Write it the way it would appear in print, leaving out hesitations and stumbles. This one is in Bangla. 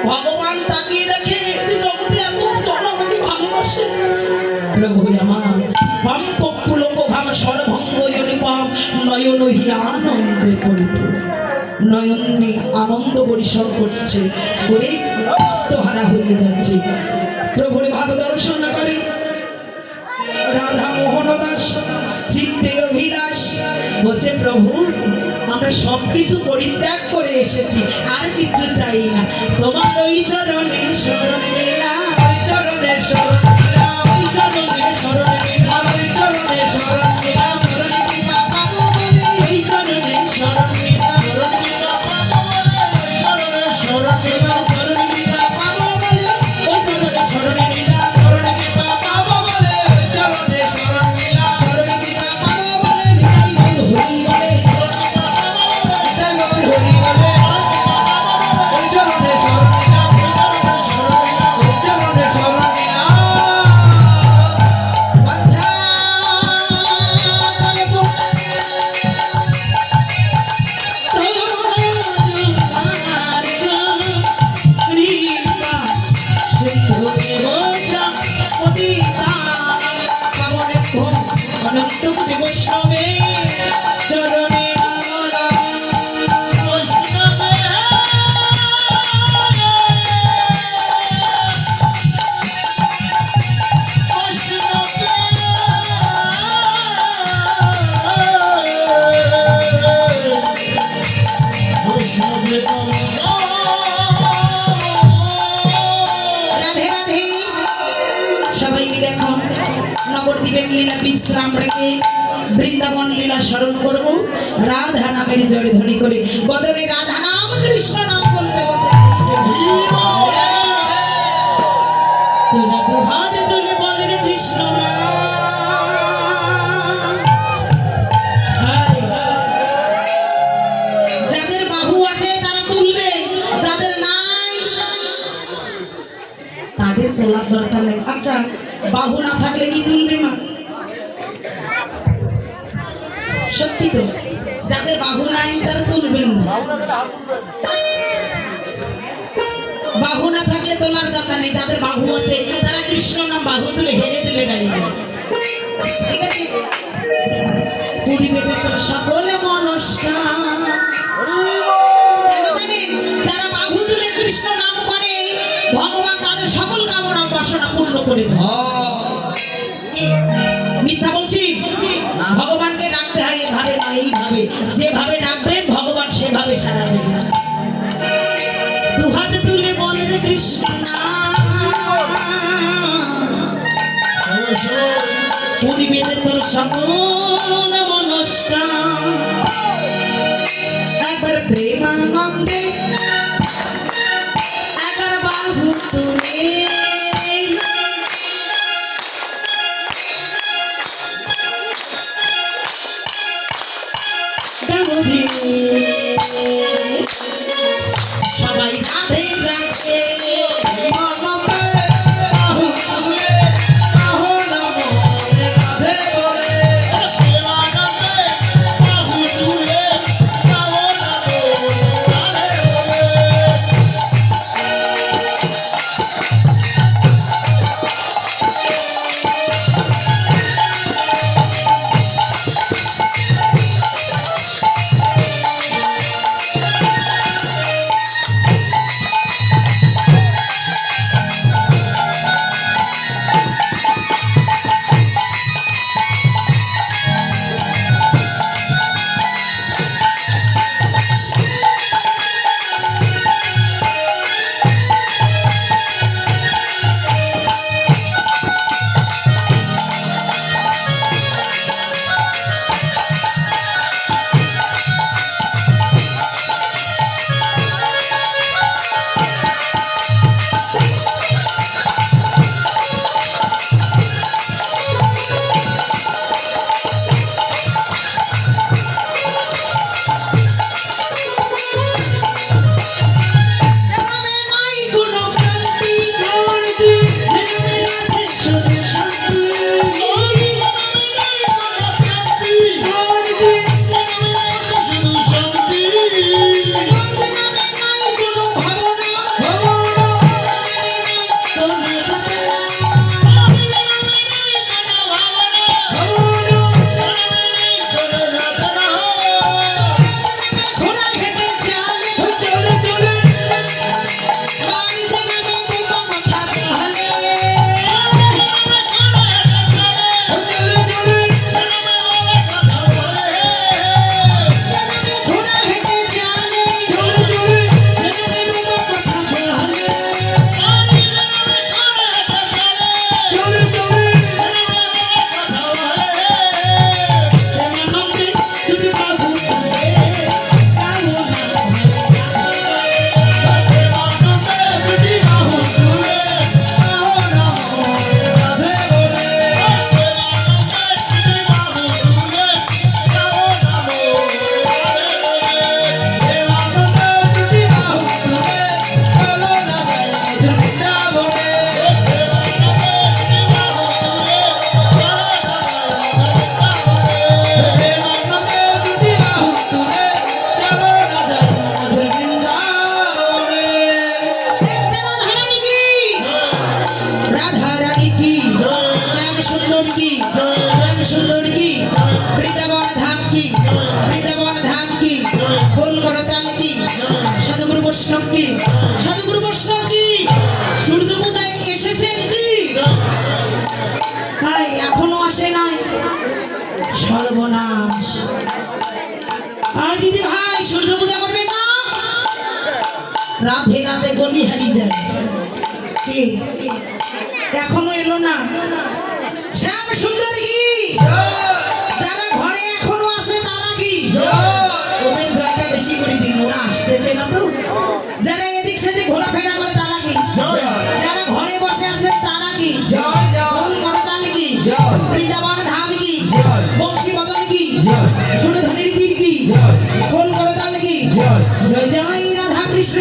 ভগবান তাকিয়ে দেখে যে জগতে এত জন আমাকে ভালোবাসে। প্রভু আমার ভম পপুলোক ভাম সর্বঙ্গ ইউনিপাম নয়ন হি আনন্দে পরিপূর্ণ। নয়নে আনন্দ পরিসর করছে, করে আত্মহারা হয়ে যাচ্ছে। প্রভুর ভাব দর্শন করে রাধা মোহন দাস চিত্তে অভিলাষ বলছে, প্রভু আমরা সবকিছু পরিত্যাগ করে এসেছি, আর কিছু চাই না, তোমার ওই চরণে শরণ নিলাম, ওই চরণে শরণ নিলাম, ওই চরণে শরণ নিলাম, ওই চরণে শরণ নিলাম, চরণে কৃপা পাবো বলে ওই চরণে শরণ নিলাম, চরণে কৃপা পাবো বলে ওই চরণে শরণ নিলাম, চরণে কৃপা পাবো বলে ওই চরণে শরণ নিলাম, চরণে কৃপা পাবো বলে ওই চরণে শরণ নিলাম, চরণে কৃপা পাবো বলে নিতাই গৌর হরি বলে, নিতাই গৌর হরি বলে ওই চরণে শরণ নিলাম, ওই চরণে শরণ নিলাম। বাঞ্ছা বলে বৈষ্ণবে চরণে রাধে রাধে। সবাই মিলে এখন নবদ্বীপের লীলা বিশ্রাম রেখে বৃন্দাবন লীলা স্মরণ করবো, রাধা নামের জয় ধ্বনি করে বদলে রাধা নাম কৃষ্ণ নাম বলতে বলতে তোরা তো হাত তুলে বলেন কৃষ্ণ নাম। যাদের বাহু আছে তারা তুলবে, যাদের নাই তাদের তোলার দরকার নেই। আচ্ছা, বাহু না থাকলে কি তুলবে মা? সত্যি তো, যাদের বাহু নাই তারা তুলবেন না। বাহু না থাকলে তোলার দরকার নেই, যাদের বাহু আছে তারা কৃষ্ণ নাম বাহু তুলে হেরে তুলে গাইবে, ঠিক আছে? পরিবেশে সকলে মনস্কার, যারা বাহু তুলে কৃষ্ণ নাম করে ভগবান তাদের সকল কামনা বাসনা পূর্ণ করে দেয়। মিথ্যা বলছি? ভগবানকে ডাকতে হয় এভাবে না, এইভাবে, যেভাবে ডাকবেন ভগবান সেভাবে সাড়া দেবেন। দুহাত তুলে বলেন কৃষ্ণ পরিবেশে তোর সকল মনস্কার, একবার প্রেমানন্দে একবার বাহু তুলে সবাই রাধে রাধে সাধুগুরু বৈষ্ণব কি সূর্য পূজায় এসেছেন কি? হাই এখনো আসে নাই, সর্বনাশ। আর দিদি ভাই সূর্য পূজা করবেন না? রাধে রাধে গলি হারিয়ে যায়। কি এখনো এলো না? শ্যাম সুন্দর কি যারা ঘরে এখনো আছে তারা কি ওদের জয়টা বেশি করে দিন, ওরা আসতেছে না তো। যারা এদিক সেদিক ঘোরাফেরা করে তারা কি, যারা ঘরে বসে আছে তারা কি, ফোন করে তাহলে কি, বৃন্দাবন ধাম কি, বংশী বদন কি, সুরধনির তীর কি, ফোন করে তাহলে কি, জয় জয় রাধা কৃষ্ণ।